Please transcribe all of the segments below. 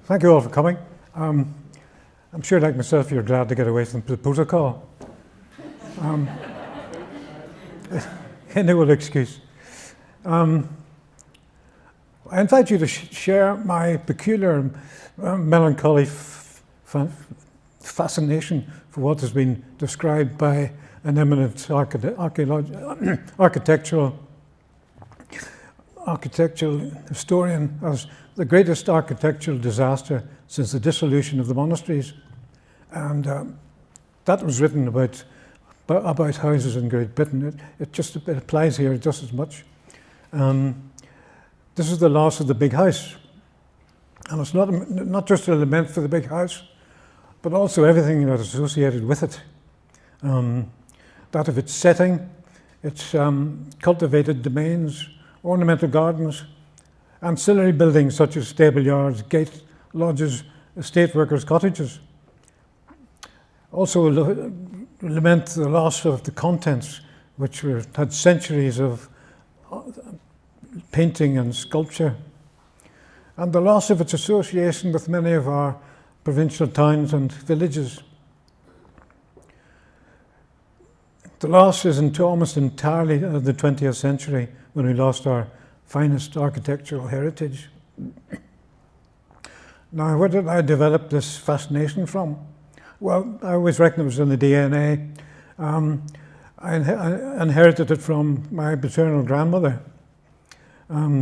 Thank you all for coming. I'm sure, like myself, you're glad to get away from the protocol. Any old excuse. I invite you to share my peculiar melancholy fascination for what has been described by an eminent architectural historian as the greatest architectural disaster since the dissolution of the monasteries. And that was written about houses in Great Britain. It applies here just as much. This is the loss of the big house. And it's not just a lament for the big house, but also everything that is associated with it. That of its setting, its cultivated domains, ornamental gardens, ancillary buildings such as stable yards, gate lodges, estate workers' cottages. Also lament the loss of the contents, which had centuries of painting and sculpture, and the loss of its association with many of our provincial towns and villages. The loss is almost entirely of the 20th century, when we lost our finest architectural heritage. Now, where did I develop this fascination from? Well, I always reckon it was in the DNA. I inherited it from my paternal grandmother.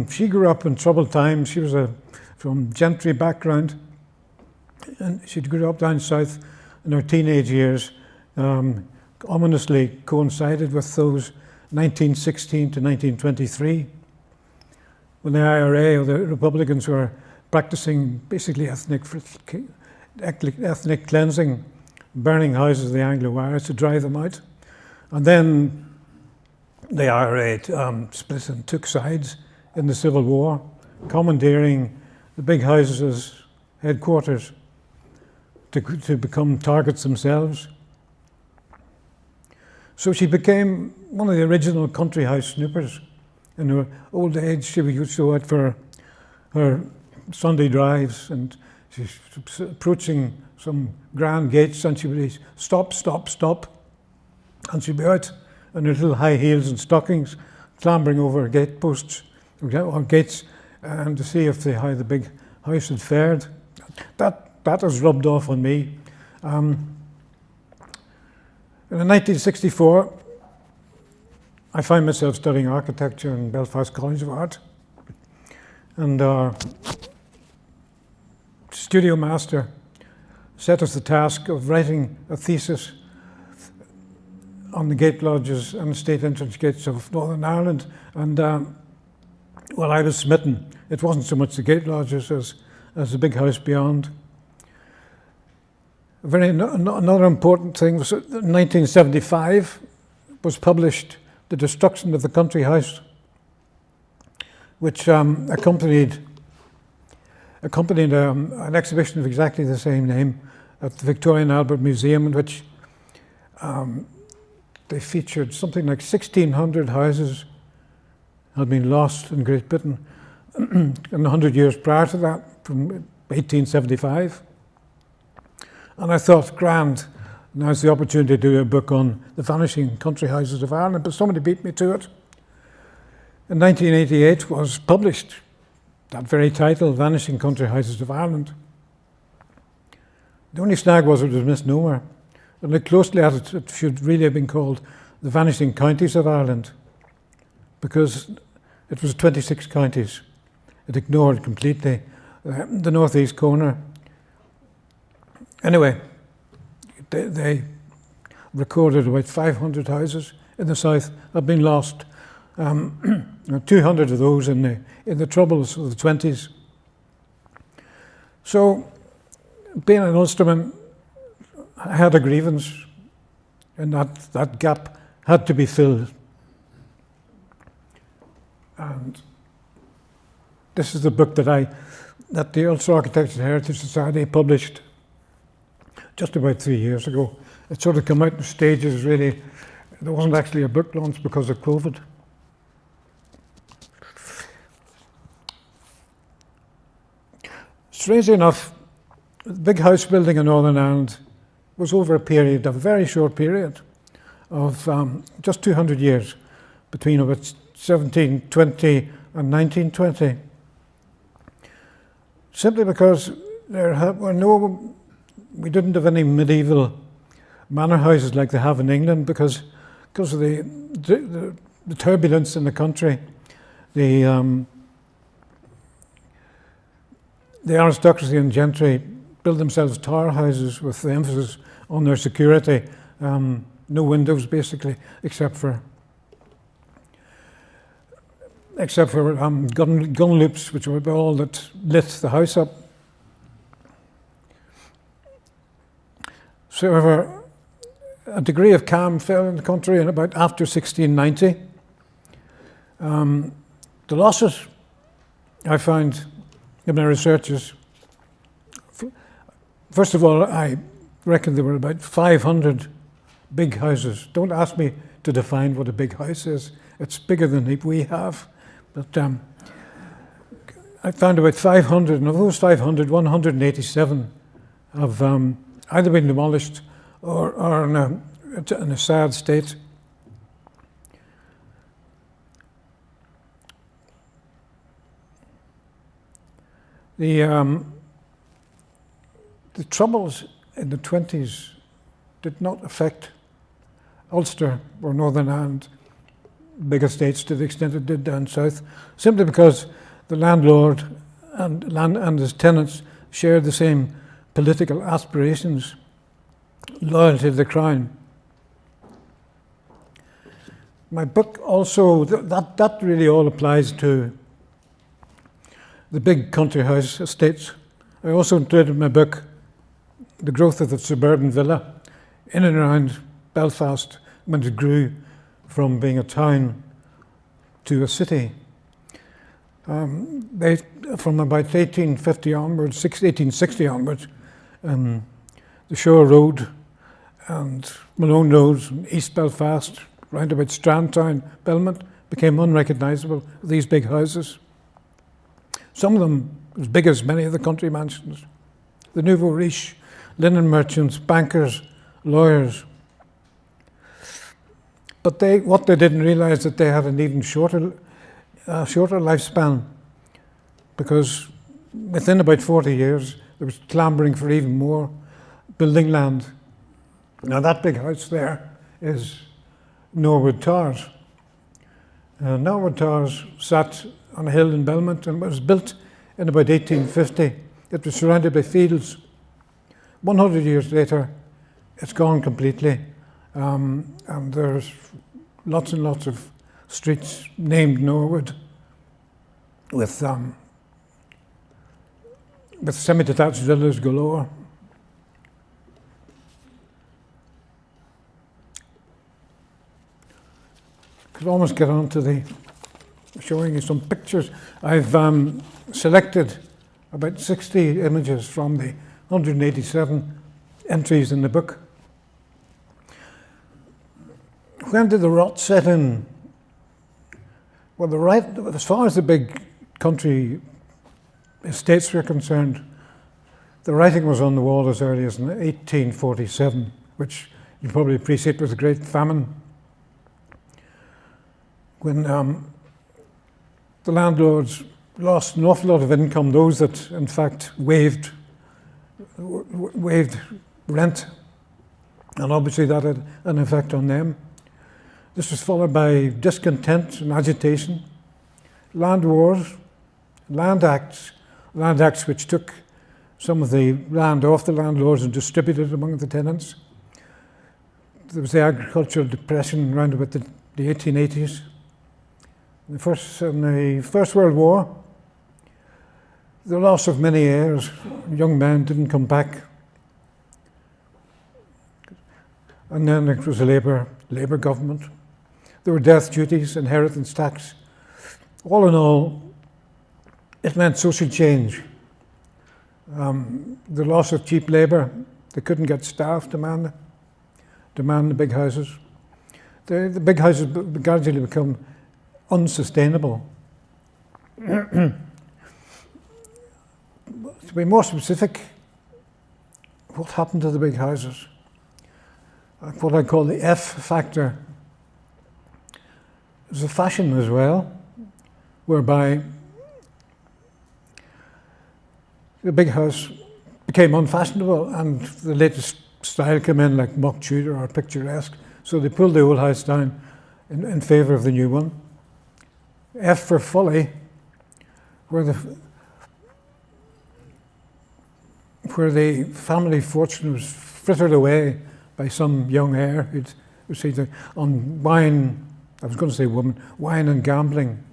She grew up in troubled times. She was from gentry background, and she grew up down south in her teenage years. Ominously coincided with those 1916 to 1923, when the IRA or the Republicans were practicing basically ethnic cleansing, burning houses of the Anglo-Irish to drive them out. And then the IRA split and took sides in the Civil War, commandeering the big houses as headquarters to become targets themselves. So she became one of the original country house snoopers. In her old age, she used to go out for her Sunday drives, and she's approaching some grand gates, and she would be, stop, stop, stop. And she'd be out in her little high heels and stockings, clambering over gate posts or gates, and to see how the big house had fared. That has rubbed off on me. In 1964, I found myself studying architecture in Belfast College of Art, and our studio master set us the task of writing a thesis on the gate lodges and estate entrance gates of Northern Ireland. And well, I was smitten. It wasn't so much the gate lodges as the big house beyond. Another important thing was in 1975 was published The Destruction of the Country House, which accompanied an exhibition of exactly the same name at the Victoria and Albert Museum, in which they featured something like 1,600 houses had been lost in Great Britain in 100 years prior to that, from 1875. And I thought, grand, now's the opportunity to do a book on the vanishing country houses of Ireland, but somebody beat me to it. In 1988 was published that very title, Vanishing Country Houses of Ireland. The only snag was it was a misnomer. And look closely at it, it should really have been called The Vanishing Counties of Ireland, because it was 26 counties. It ignored completely the northeast corner. Anyway, they recorded about 500 houses in the south had been lost. 200 of those in the troubles of the 20s. So, being an Ulsterman, I had a grievance, and that gap had to be filled. And this is the book that the Ulster Architectural Heritage Society published just about 3 years ago. It sort of came out in stages, really. There wasn't actually a book launch because of COVID. strangely enough, the big house building in Northern Ireland was over a very short period of just 200 years, between about 1720 and 1920. Simply because we didn't have any medieval manor houses like they have in England, because of the turbulence in the country. The aristocracy and gentry built themselves tower houses with the emphasis on their security. No windows, basically, except for gun loops, which were all that lit the house up. So, however, a degree of calm fell in the country in about after 1690. The losses I found in my researches, first of all, I reckon there were about 500 big houses. Don't ask me to define what a big house is. It's bigger than we have. But I found about 500, and of those 500, 187 have either been demolished or in a sad state. The Troubles in the 20s did not affect Ulster or Northern Ireland big estates to the extent it did down south, simply because the landlord and his tenants shared the same political aspirations, loyalty to the crown. My book also, that really all applies to the big country house estates. I also included in my book the growth of the suburban villa in and around Belfast when it grew from being a town to a city. From about 1850 onwards, 1860 onwards, the Shore Road and Malone Road and East Belfast, round about Strandtown, Belmont, became unrecognisable with these big houses. Some of them as big as many of the country mansions. The nouveau riche, linen merchants, bankers, lawyers. But what they didn't realise that they had an even shorter lifespan, because within about 40 years there was clamouring for even more building land. Now that big house there is Norwood Towers. Norwood Towers sat on a hill in Belmont and was built in about 1850. It was surrounded by fields. 100 years later, it's gone completely. And there's lots and lots of streets named Norwood with semi-detached villas galore. Could almost get on to showing you some pictures. I've selected about 60 images from the 187 entries in the book. When did the rot set in? Well, as far as the big country estates were concerned, the writing was on the wall as early as 1847, which you probably appreciate was a great famine. When the landlords lost an awful lot of income, those that in fact waived rent, and obviously that had an effect on them. This was followed by discontent and agitation, land wars, land acts which took some of the land off the landlords and distributed it among the tenants. There was the agricultural depression around about the 1880s. In the First World War, the loss of many heirs, young men didn't come back. And then it was a Labour government. There were death duties, inheritance tax. All in all, it meant social change. The loss of cheap labour, they couldn't get staff to man the big houses. The big houses gradually become unsustainable. To be more specific, what happened to the big houses? What I call the F factor. There's a fashion as well, whereby the big house became unfashionable and the latest style came in, like mock Tudor or picturesque. So they pulled the old house down in favour of the new one. F for folly, where the family fortune was frittered away by some young heir who'd received it on wine, I was going to say woman, wine and gambling.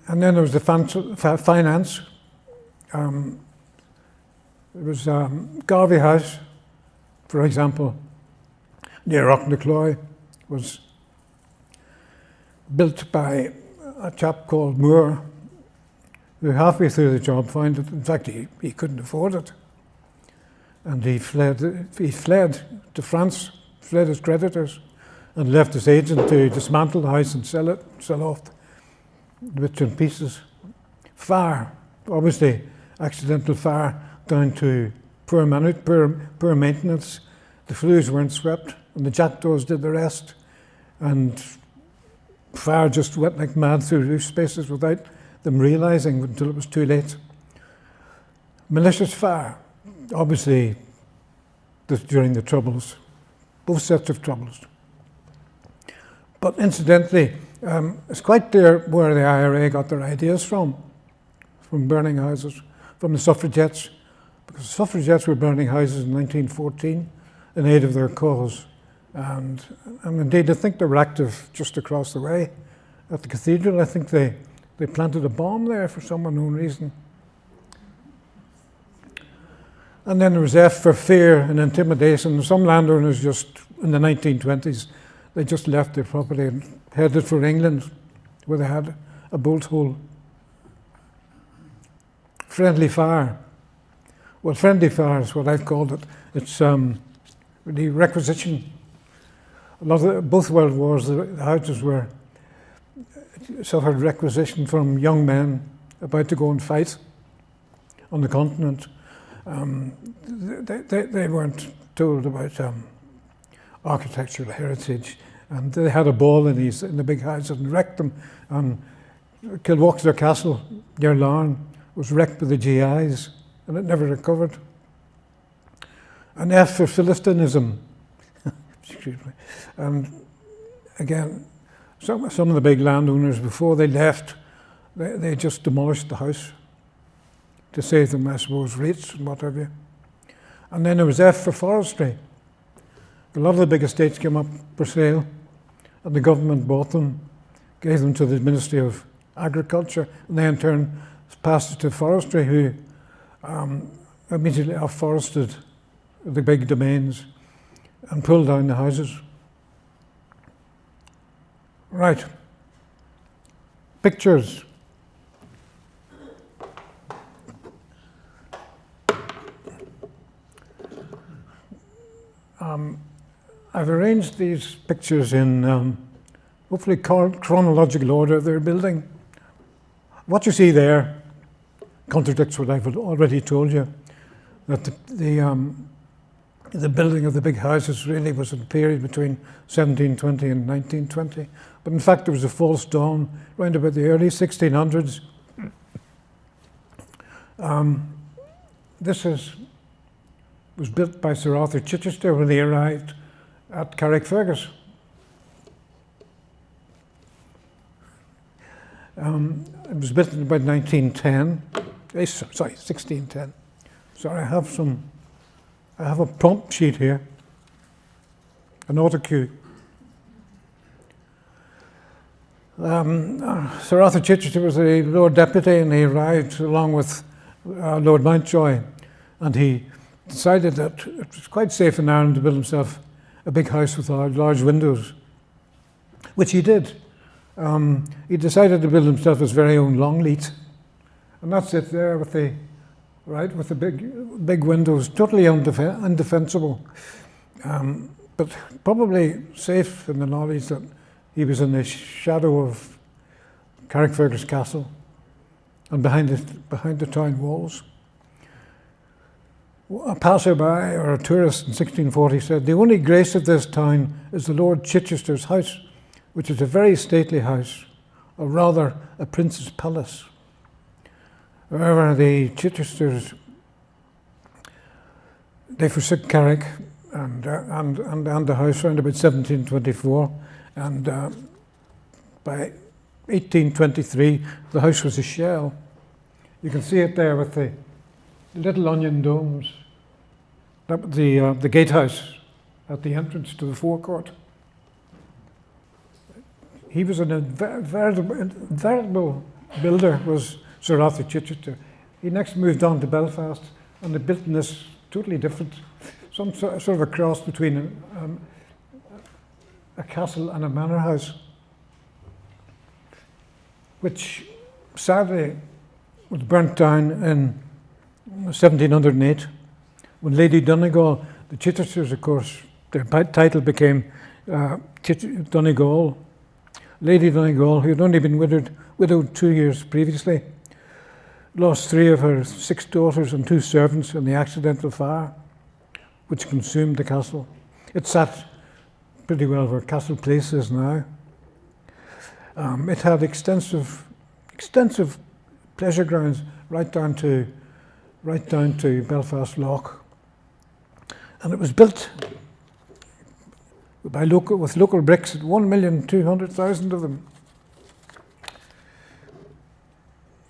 And then there was the finance. There was Garvey House, for example, near Auchnacloy, was built by a chap called Moore, who halfway through the job found that, in fact, he couldn't afford it. And he fled to France, fled his creditors, and left his agent to dismantle the house and sell off the bits and pieces. Fire, obviously accidental fire, down to poor maintenance. The flues weren't swept, and the jackdaws did the rest. And fire just went like mad through roof spaces without them realising until it was too late. Malicious fire, obviously during the Troubles, both sets of Troubles. But incidentally, it's quite clear where the IRA got their ideas from burning houses, from the suffragettes, because the suffragettes were burning houses in 1914 in aid of their cause. And indeed, I think they were active just across the way at the cathedral. I think they planted a bomb there for some unknown reason. And then there was F for fear and intimidation. Some landowners just, in the 1920s, they just left their property and headed for England, where they had a bolt hole. Friendly fire. Well, friendly fire is what I've called it. It's the requisition. Both world wars, the houses suffered requisition from young men about to go and fight on the continent. They weren't told about architectural heritage, and they had a ball in the big houses and wrecked them. Kilwauxer Castle near Larne was wrecked by the GIs, and it never recovered. And F for Philistinism. Excuse me. And again, some of the big landowners, before they left, they just demolished the house to save them, I suppose, rates and what have you. And then there was F for forestry. A lot of the big estates came up for sale, and the government bought them, gave them to the Ministry of Agriculture, and they in turn passed it to forestry, who immediately afforested the big domains and pulled down the houses. Right. Pictures. I've arranged these pictures in hopefully chronological order of their building. What you see there contradicts what I've already told you, that the building of the big houses really was in the period between 1720 and 1920. But in fact, there was a false dawn around about the early 1600s. This was built by Sir Arthur Chichester when he arrived at Carrickfergus. It was built in about 1910. Sorry, 1610. Sorry, I have a prompt sheet here, an autocue. Sir Arthur Chichester was a Lord Deputy, and he arrived along with Lord Mountjoy, and he decided that it was quite safe in Ireland to build himself a big house with large windows, which he did. He decided to build himself his very own Longleat, and that's it there with the big windows, totally undefensible, but probably safe in the knowledge that he was in the shadow of Carrickfergus Castle, and behind the town walls. A passerby or a tourist in 1640 said, "The only grace of this town is the Lord Chichester's house, which is a very stately house, or rather a prince's palace." However, the Chichesters, they forsook Carrick and the house around about 1724, and by 1823 the house was a shell. You can see it there with the little onion domes. That was the gatehouse at the entrance to the forecourt. He was a veritable builder, was Sir Arthur Chichester. He next moved on to Belfast, and they built in this totally different, some sort of a cross between a castle and a manor house, which sadly was burnt down in 1708 when Lady Donegal, the Chichesters, of course, their title became Donegal. Lady Donegal, who had only been widowed 2 years previously, lost 3 of her 6 daughters and 2 servants in the accidental fire which consumed the castle. It sat pretty well where Castle Place is now. It had extensive pleasure grounds right down to Belfast Lough, and it was built with local bricks, 1,200,000 of them.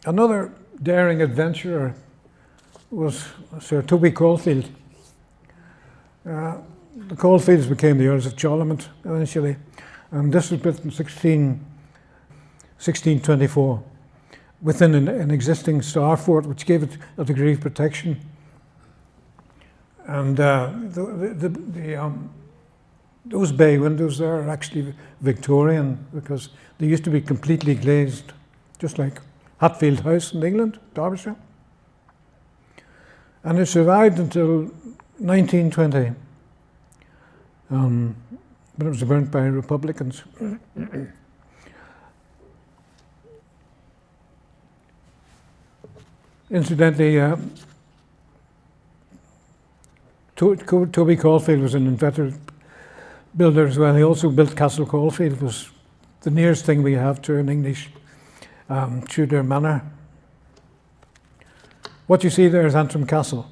Another daring adventurer was Sir Toby Caulfield. The Caulfields became the Earls of Charlemont eventually, and this was built in 1624 within an existing star fort, which gave it a degree of protection. And those bay windows there are actually Victorian, because they used to be completely glazed, just like Hatfield House in England, Derbyshire. And it survived until 1920, when it was burnt by Republicans. Incidentally, Toby Caulfield was an inveterate builder as well. He also built Castle Caulfield, was the nearest thing we have to an English Tudor manor. What you see there is Antrim Castle,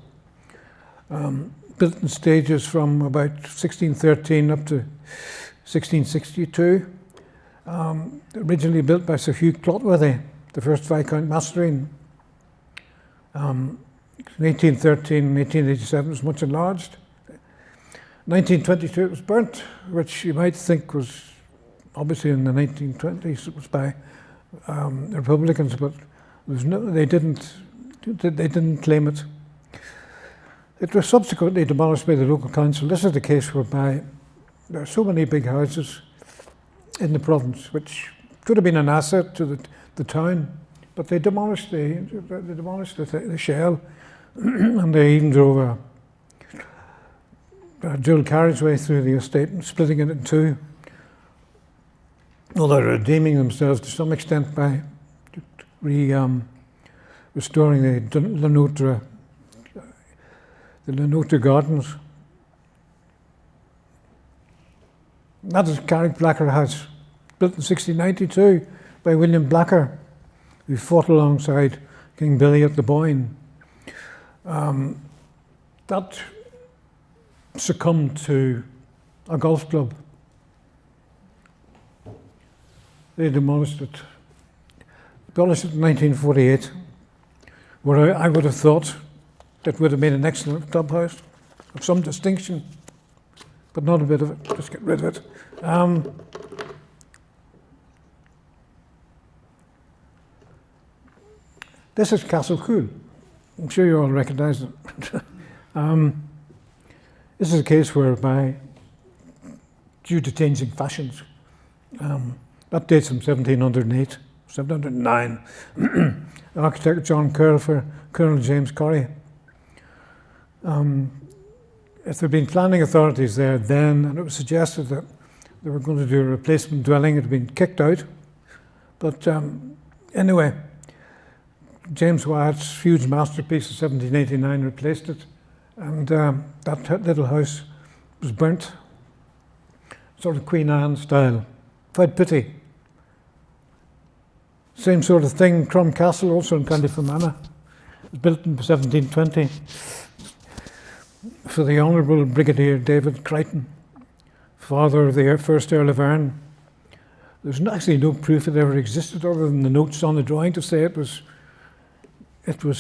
built in stages from about 1613 up to 1662. Originally built by Sir Hugh Clotworthy, the first Viscount Masserine. In 1813 and 1887 it was much enlarged. 1922 it was burnt, which you might think was obviously in the 1920s. It was by Republicans, but they didn't claim it. It was subsequently demolished by the local council. This is the case whereby there are so many big houses in the province which could have been an asset to the town, but they demolished the shell, and they even drove a dual carriageway through the estate and splitting it in two. Well, they're redeeming themselves to some extent by restoring the Lenotre Gardens. That is Carrick Blacker House, built in 1692 by William Blacker, who fought alongside King Billy at the Boyne. That succumbed to a golf club. They demolished it. Demolished it in 1948, where I would have thought that would have made an excellent clubhouse of some distinction, but not a bit of it. Just get rid of it. This is Castle Cool. I'm sure you all recognise it. This is a case whereby, due to changing fashions, that dates from 1708, 1709. Architect John Curl for Colonel James Corrie. If there had been planning authorities there then, and it was suggested that they were going to do a replacement dwelling, it had been kicked out. But anyway, James Wyatt's huge masterpiece of 1789 replaced it, and that little house was burnt, sort of Queen Anne style. Quite pretty. Same sort of thing, Crum Castle, also in County Fermanagh. It was built in 1720 for the Honourable Brigadier David Crichton, father of the first Earl of Arran. There's actually no proof it ever existed other than the notes on the drawing to say it was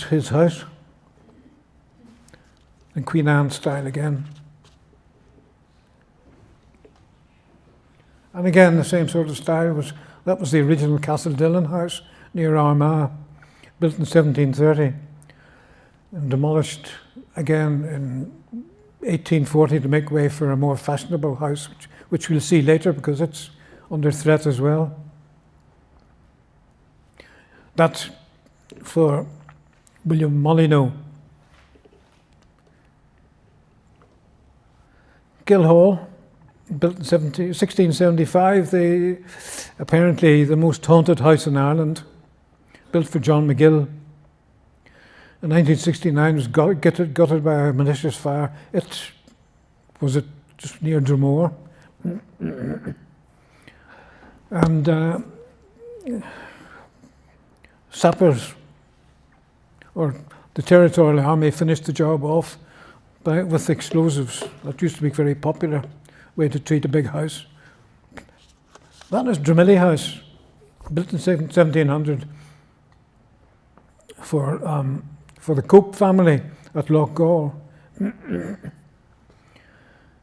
his house. In Queen Anne style again. And again, the same sort of style that was the original Castle Dillon house near Armagh, built in 1730 and demolished again in 1840 to make way for a more fashionable house, which we'll see later because it's under threat as well. That's for William Molyneux. Guildhall, built in 1675, apparently the most haunted house in Ireland, built for John McGill. In 1969, it was gutted by a malicious fire. It was just near Dromore. And sappers, or the Territorial Army, finished the job off with explosives. That used to be very popular way to treat a big house. That is Dramilly House, built in 1700 for the Cope family at Loch Gall. There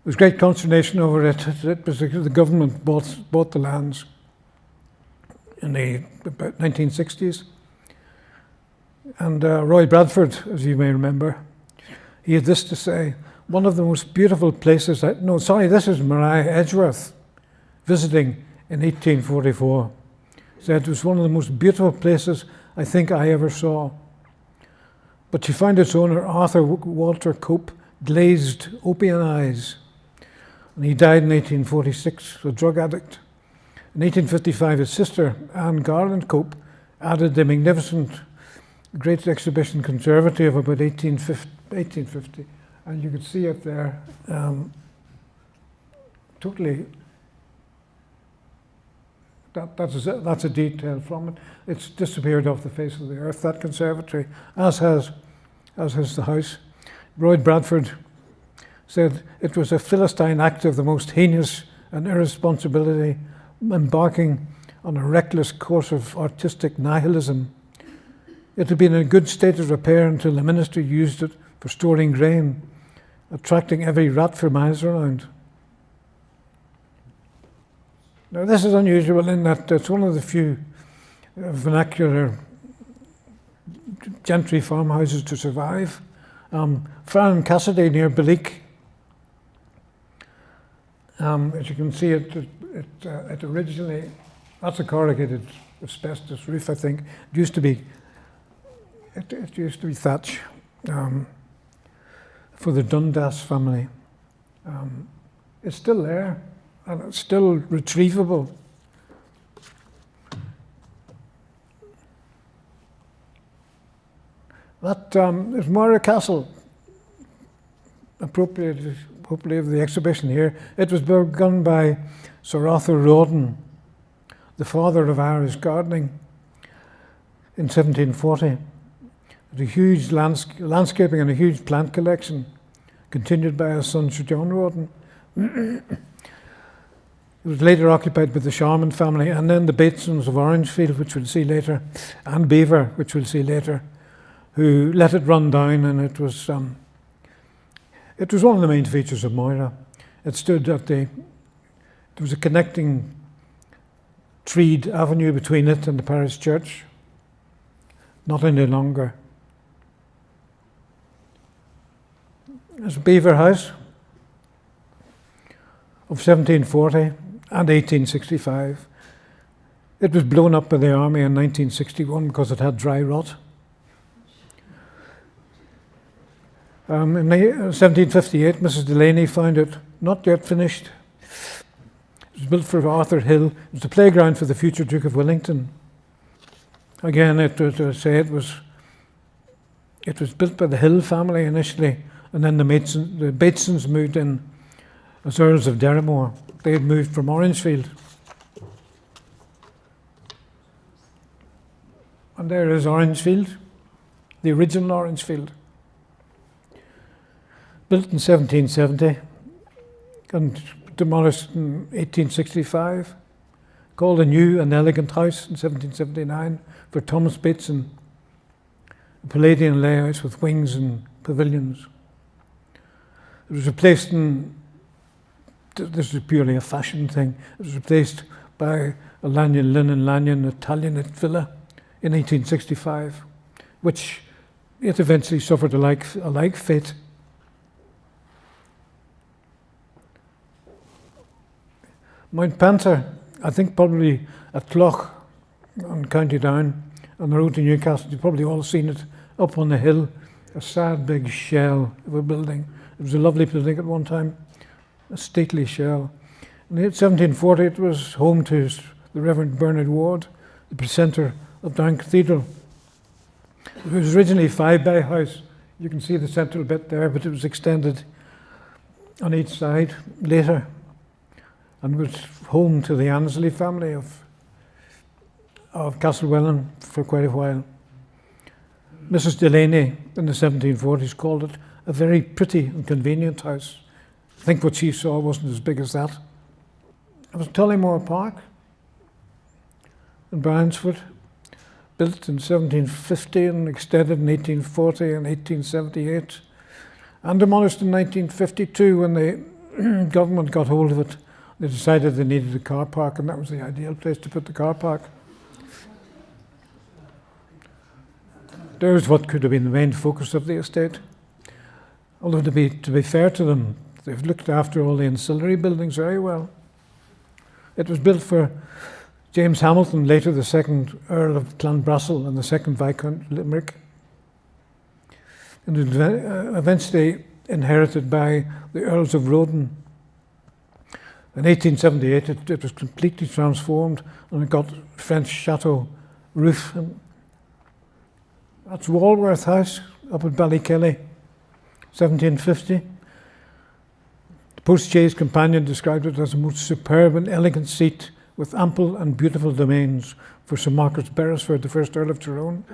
was great consternation over it. It was the government bought the lands in the about 1960s. And Roy Bradford, as you may remember, he had this to say: one of the most beautiful places. This is Mariah Edgeworth visiting in 1844. Said it was one of the most beautiful places I think I ever saw. But she found its owner, Arthur Walter Cope, glazed opium eyes. And he died in 1846, a drug addict. In 1855, his sister, Anne Garland Cope, added the magnificent Great Exhibition Conservatory of about 1850. And you can see it there, totally. That's a detail from it. It's disappeared off the face of the earth, that conservatory, as has the house. Roy Bradford said it was a Philistine act of the most heinous and irresponsibility, embarking on a reckless course of artistic nihilism. It had been in a good state of repair until the ministry used it for storing grain, attracting every rat for miles around. Now, this is unusual in that it's one of the few vernacular gentry farmhouses to survive. Fran Cassidy near Balleek. As you can see, it originally, that's a corrugated asbestos roof, I think. It used to be thatch for the Dundas family. It's still there, and it's still retrievable. That is Moira Castle, appropriate, hopefully, of the exhibition here. It was begun by Sir Arthur Rawdon, the father of Irish gardening, in 1740. A huge landscaping and a huge plant collection, continued by his son Sir John Rawdon. It was later occupied by the Sharman family, and then the Batesons of Orangefield, which we'll see later, and Beaver, which we'll see later, who let it run down, and it was one of the main features of Moira. It stood at there was a connecting treed avenue between it and the parish church, not any longer. There's a Beaver House of 1740 and 1865. It was blown up by the army in 1961 because it had dry rot. In 1758, Mrs. Delaney found it not yet finished. It was built for Arthur Hill. It was the playground for the future Duke of Wellington. Again, it was It was built by the Hill family initially, and then the Batesons moved in as Earls of Derrimore. They had moved from Orangefield. And there is Orangefield, the original Orangefield. Built in 1770 and demolished in 1865. Called a new and elegant house in 1779 for Thomas Bateson. A Palladian layout with wings and pavilions. It was replaced this is purely a fashion thing, it was replaced by a linen Italianate villa in 1865, which it eventually suffered a like fate. Mount Panther, I think probably at Clough on County Down, on the road to Newcastle, you've probably all seen it up on the hill, a sad big shell of a building. It was a lovely building at one time, a stately shell. In 1740 it was home to the Reverend Bernard Ward, the precentor of Down Cathedral. It was originally a 5-bay house. You can see the central bit there, but it was extended on each side later, and was home to the Annesley family of Castlewellan for quite a while. Mrs. Delaney in the 1740s called it a very pretty and convenient house. I think what she saw wasn't as big as that. It was Tullymore Park in Bryansford, built in 1750 and extended in 1840 and 1878, and demolished in 1952 when the government got hold of it. They decided they needed a car park, and that was the ideal place to put the car park. There's what could have been the main focus of the estate. Although to be fair to them, they've looked after all the ancillary buildings very well. It was built for James Hamilton, later the second Earl of Clanbrassil and the second Viscount Limerick, and eventually inherited by the Earls of Roden. In 1878 it was completely transformed and it got French chateau roof. And that's Walworth House up at Ballykelly, 1750. The post-chaise companion described it as a most superb and elegant seat with ample and beautiful domains for Sir Marcus Beresford, the first Earl of Tyrone.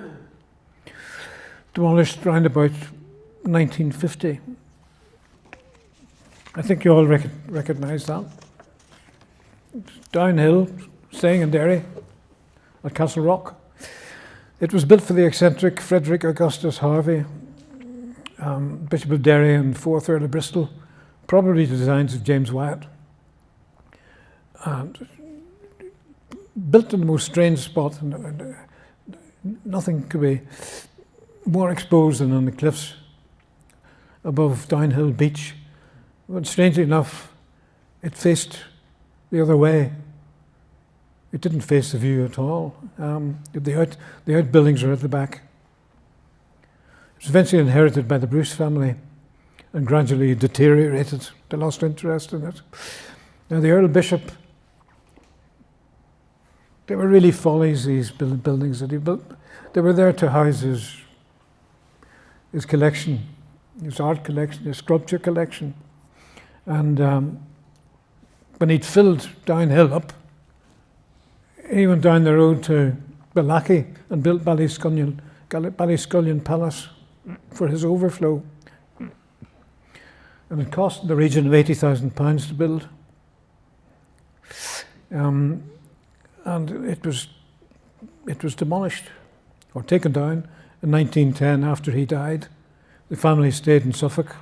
Demolished round about 1950. I think you all recognise that. Downhill, staying in Derry at Castle Rock. It was built for the eccentric Frederick Augustus Harvey, Bishop of Derry and 4th Earl of Bristol, probably the designs of James Wyatt. And built in the most strange spot, and nothing could be more exposed than on the cliffs above Downhill Beach. But strangely enough, it faced the other way. It didn't face the view at all. The outbuildings are at the back. It was eventually inherited by the Bruce family and gradually deteriorated. They lost interest in it. Now the Earl Bishop, they were really follies, these buildings that he built. They were there to house his collection, his art collection, his sculpture collection. And when he'd filled Downhill up, he went down the road to Bellachy and built Ballyscullion Palace for his overflow. And it cost in the region of £80,000 to build. And it was demolished or taken down in 1910 after he died. The family stayed in Suffolk.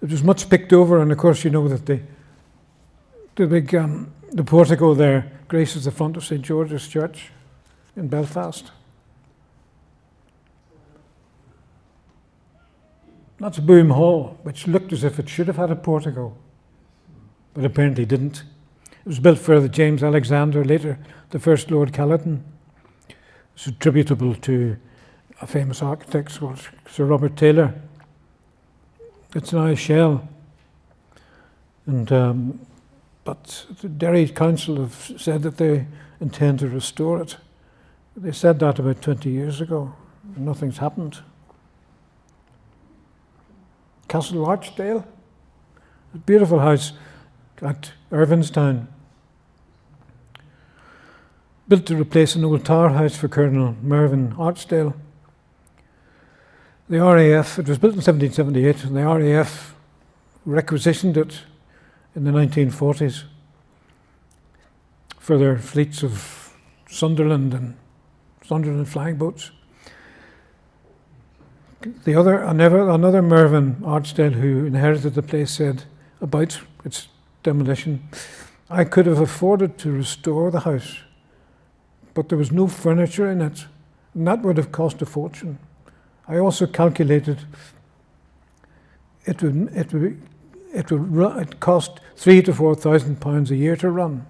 It was much picked over, and of course you know that the portico there graces the front of St. George's Church in Belfast. That's Boom Hall, which looked as if it should have had a portico, but apparently didn't. It was built for the James Alexander, later the first Lord Caledon. It's attributable to a famous architect called Sir Robert Taylor. It's now a shell, and but the Derry Council have said that they intend to restore it. They said that about 20 years ago. Nothing's happened. Castle Archdale, a beautiful house at Irvinstown, built to replace an old tower house for Colonel Mervyn Archdale. The RAF, it was built in 1778, and the RAF requisitioned it in the 1940s for their fleets of Sunderland flying boats. Another Mervyn Archdale who inherited the place said about its demolition, "I could have afforded to restore the house, but there was no furniture in it, and that would have cost a fortune. I also calculated it would cost £3,000 to £4,000 a year to run."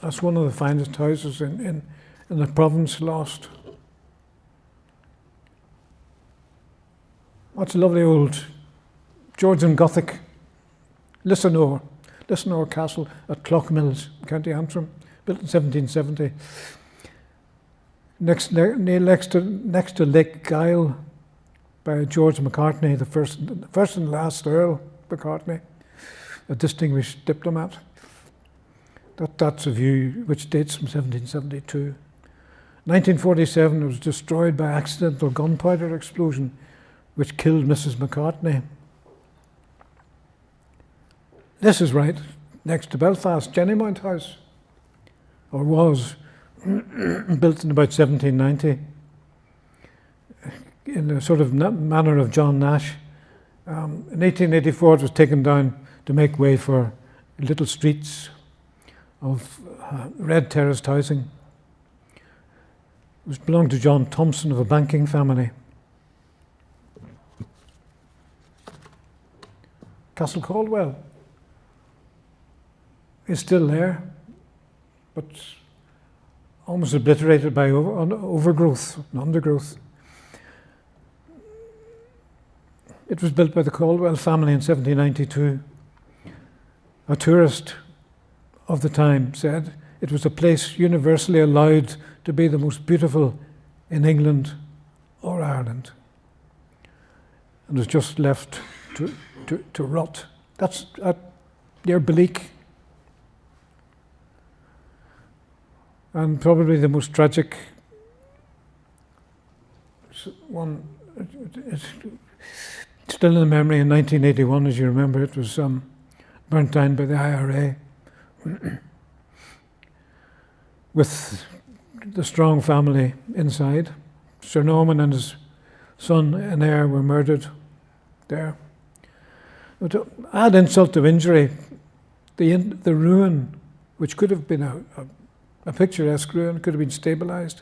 That's one of the finest houses in the province lost. That's a lovely old Georgian Gothic Lissanore Castle at Clough-Mills, County Antrim, built in 1770. Next to Lake Gyle by George Macartney, the first and last Earl Macartney, a distinguished diplomat. That's a view which dates from 1772. 1947, it was destroyed by accidental gunpowder explosion, which killed Mrs. Macartney. This is right next to Belfast, Jennymount House, or was built in about 1790 in the sort of manner of John Nash. In 1884, it was taken down to make way for little streets of red terraced housing. It belonged to John Thompson of a banking family. Castle Caldwell is still there, but almost obliterated by overgrowth and undergrowth. It was built by the Caldwell family in 1792. A tourist of the time said it was a place universally allowed to be the most beautiful in England or Ireland, and was just left to rot. That's near Bleak. And probably the most tragic one, it's still in the memory, in 1981, as you remember, it was burnt down by the IRA with the Strong family inside. Sir Norman and his son and heir were murdered there. But to add insult to injury, the ruin, which could have been a picturesque ruin, could have been stabilised.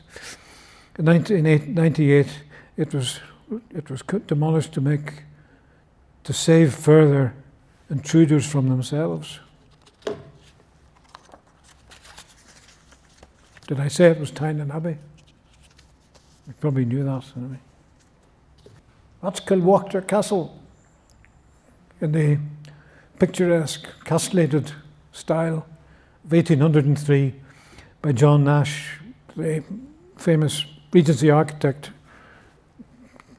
In 1998, it was demolished to save further intruders from themselves. Did I say it was Tynan Abbey? You probably knew that anyway. That's Kilwachter Castle in the picturesque castellated style of 1803 by John Nash, the famous Regency architect,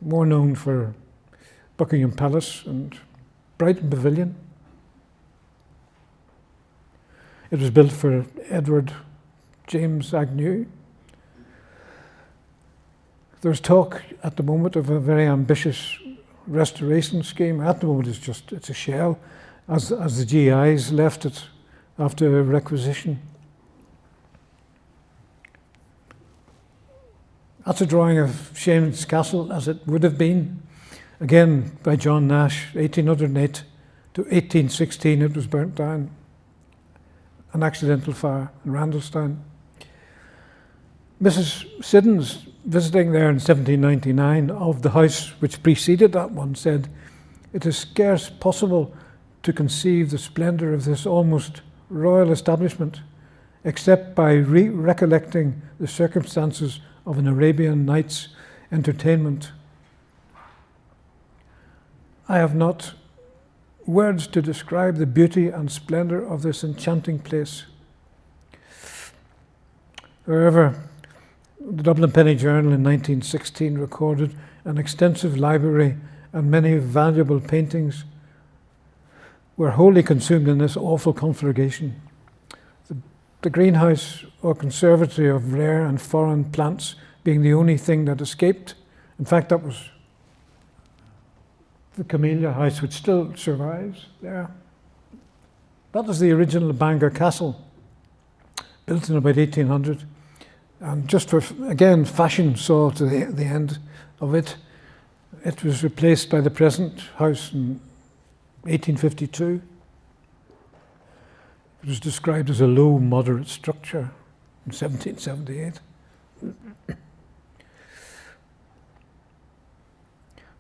more known for Buckingham Palace and Brighton Pavilion. It was built for Edward James Agnew. There's talk at the moment of a very ambitious restoration scheme. At the moment, it's a shell, as the GIs left it after requisition. That's a drawing of Shane's Castle as it would have been, again by John Nash, 1808 to 1816. It was burnt down, an accidental fire in Randalstown. Mrs. Siddons, visiting there in 1799 of the house which preceded that one, said, "It is scarce possible to conceive the splendour of this almost royal establishment, except by recollecting the circumstances of an Arabian Nights entertainment. I have not words to describe the beauty and splendour of this enchanting place." However, The Dublin Penny Journal in 1916 recorded an extensive library and many valuable paintings were wholly consumed in this awful conflagration. The greenhouse or conservatory of rare and foreign plants being the only thing that escaped. In fact, that was the Camellia House, which still survives there. That was the original Bangor Castle, built in about 1800. And just for, again, fashion saw to the end of it. It was replaced by the present house in 1852. It was described as a low, moderate structure in 1778.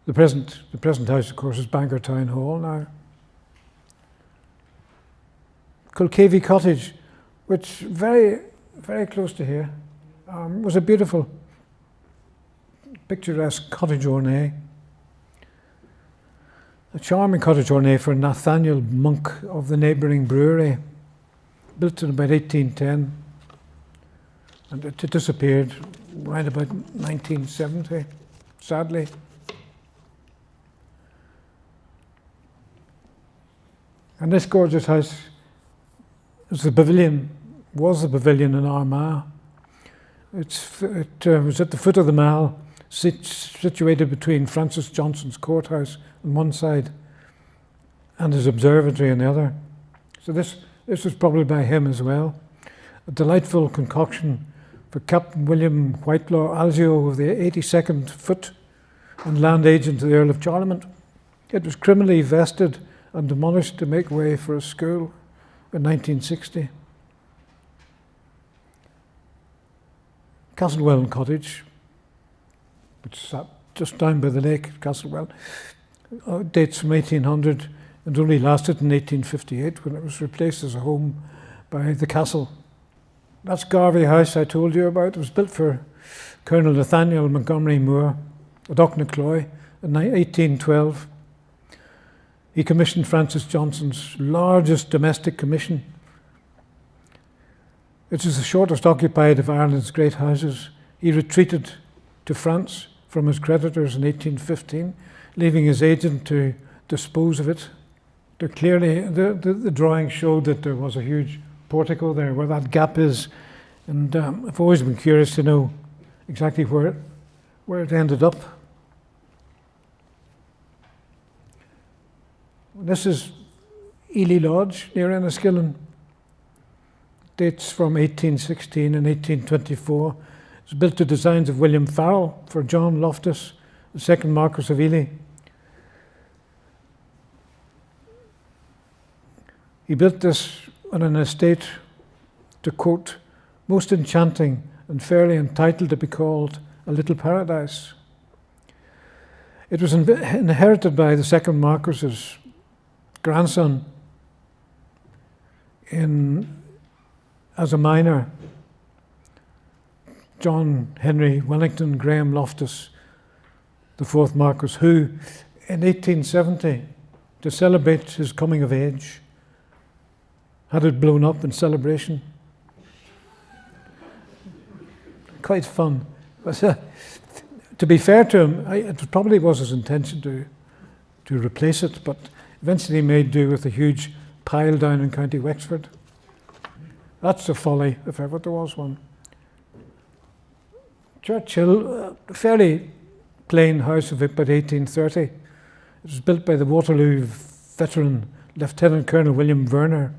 The present house, of course, is Bangor Town Hall now. Colcavey Cottage, which very, very close to here, was a beautiful, picturesque cottage ornate. A charming cottage ornate for Nathaniel Monk of the neighbouring brewery, built in about 1810, and it disappeared right about 1970, sadly. And this gorgeous house is the pavilion, was the pavilion in Armagh. It was at the foot of the Mall, situated between Francis Johnson's courthouse on one side and his observatory on the other. So this was probably by him as well. A delightful concoction for Captain William Whitelaw Algeo of the 82nd Foot and land agent to the Earl of Charlemont. It was criminally vested and demolished to make way for a school in 1960. Castlewell Cottage, which sat just down by the lake, Castlewell, dates from 1800 and only lasted in 1858 when it was replaced as a home by the castle. That's Garvey House I told you about. It was built for Colonel Nathaniel Montgomery Moore at Auchnacloy in 1812. He commissioned Francis Johnson's largest domestic commission. It is the shortest occupied of Ireland's great houses. He retreated to France from his creditors in 1815, leaving his agent to dispose of it. Clearly, the drawing showed that there was a huge portico there where that gap is, and I've always been curious to know exactly where it ended up. This is Ely Lodge near Enniskillen. Dates from 1816 and 1824. It was built to designs of William Farrell for John Loftus, the second Marquess of Ely. He built this on an estate, to quote, most enchanting and fairly entitled to be called a little paradise. It was inherited by the second Marquess's grandson as a minor, John Henry Wellington Graham Loftus, the fourth Marquess, who in 1870, to celebrate his coming of age, had it blown up in celebration. Quite fun. But, to be fair to him, it probably was his intention to replace it, but eventually made do with a huge pile down in County Wexford. That's a folly, if ever there was one. Churchill, a fairly plain house of about 1830. It was built by the Waterloo veteran Lieutenant Colonel William Werner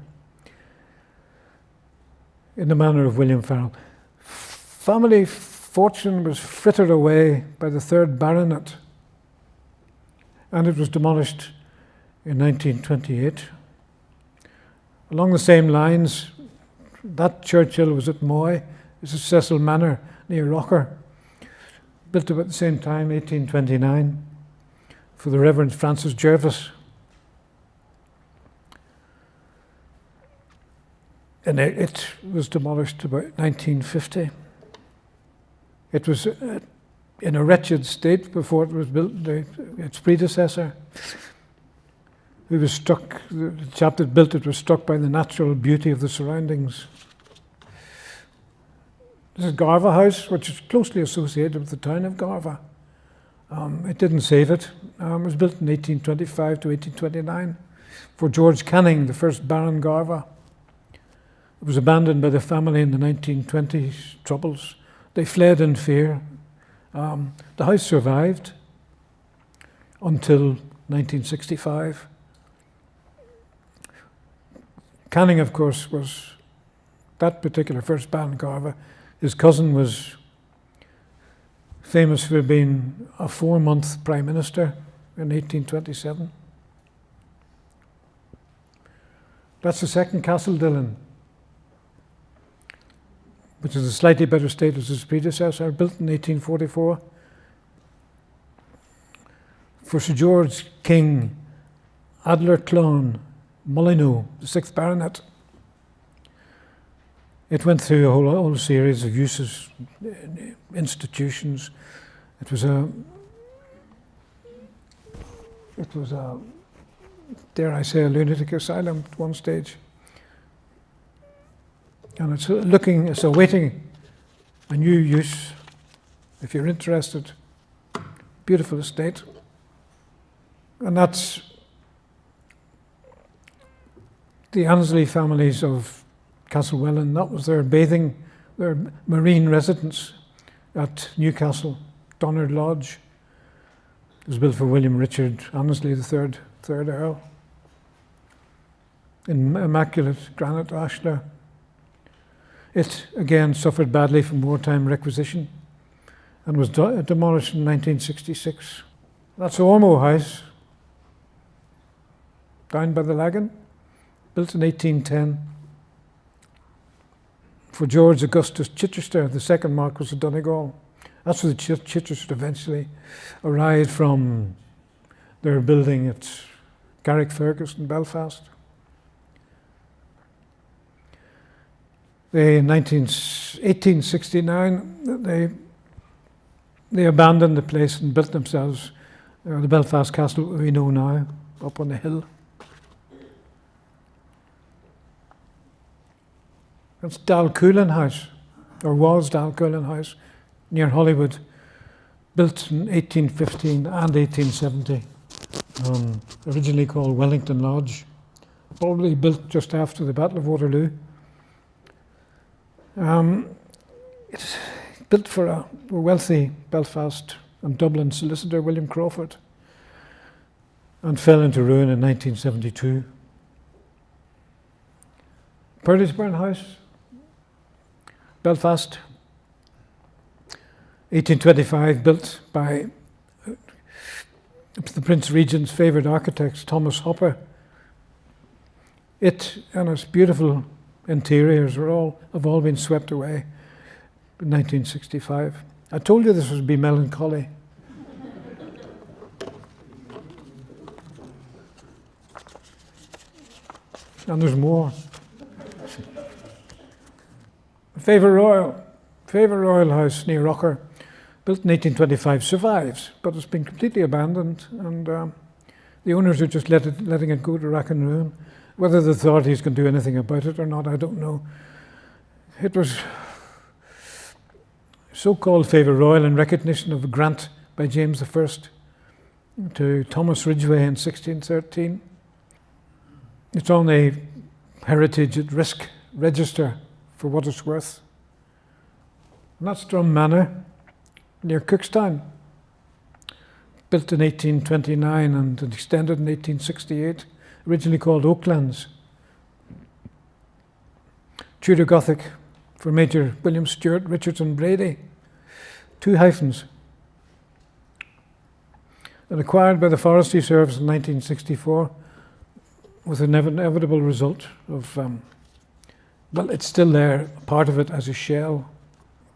in the manner of William Farrell. Family fortune was frittered away by the third baronet, and it was demolished in 1928. Along the same lines, that Churchill was at Moy. This is Cecil Manor near Rocker, built about the same time, 1829, for the Reverend Francis Jervis. And it was demolished about 1950. It was in a wretched state before it was built. Its predecessor, who was struck, the chap that built it was struck by the natural beauty of the surroundings. This is Garva House, which is closely associated with the town of Garva. It didn't save it. It was built in 1825 to 1829 for George Canning, the first Baron Garva. It was abandoned by the family in the 1920s troubles. They fled in fear. The house survived until 1965. Canning, of course, was that particular first Baron Garva. His cousin was famous for being a 4-month Prime Minister in 1827. That's the second castle, Dillon, which is a slightly better state as its predecessor, built in 1844 for Sir George King Adler Clone Molyneux, the 6th Baronet. It went through a whole series of uses, institutions. It was a, dare I say, a lunatic asylum at one stage. And it's awaiting a new use, if you're interested. Beautiful estate. And that's the Annesley families of Castlewellan. That was their marine residence at Newcastle, Donard Lodge. It was built for William Richard Annesley, the third Earl, in immaculate granite ashlar. It again suffered badly from wartime requisition and was demolished in 1966. That's Ormo House, down by the Lagan, built in 1810 for George Augustus Chichester, the second Marquess of Donegal. That's where the Chichester eventually arrived from their building at Carrickfergus in Belfast. In 1869, they abandoned the place and built themselves the Belfast Castle we know now, up on the hill. That's Dalcoolan House, or was Dalcoolan House, near Hollywood, built in 1815 and 1870, originally called Wellington Lodge, probably built just after the Battle of Waterloo. It's built for a wealthy Belfast and Dublin solicitor, William Crawford, and fell into ruin in 1972. Purdysburn House, Belfast, 1825, built by the Prince Regent's favourite architects, Thomas Hopper. It and its beautiful interiors have all been swept away in 1965. I told you this would be melancholy. And there's more. Faber Royal House near Rocker, built in 1825, survives, but it's been completely abandoned, and the owners are just letting it go to rack and ruin. Whether the authorities can do anything about it or not, I don't know. It was so-called Faber Royal in recognition of a grant by James I to Thomas Ridgway in 1613. It's on the Heritage at Risk register for what it's worth. And that's Drum Manor, near Cookstown, built in 1829 and extended in 1868, originally called Oaklands. Tudor Gothic for Major William Stewart Richardson Brady, 2 hyphens. And acquired by the Forestry Service in 1964 with an inevitable result of, well, it's still there, part of it as a shell.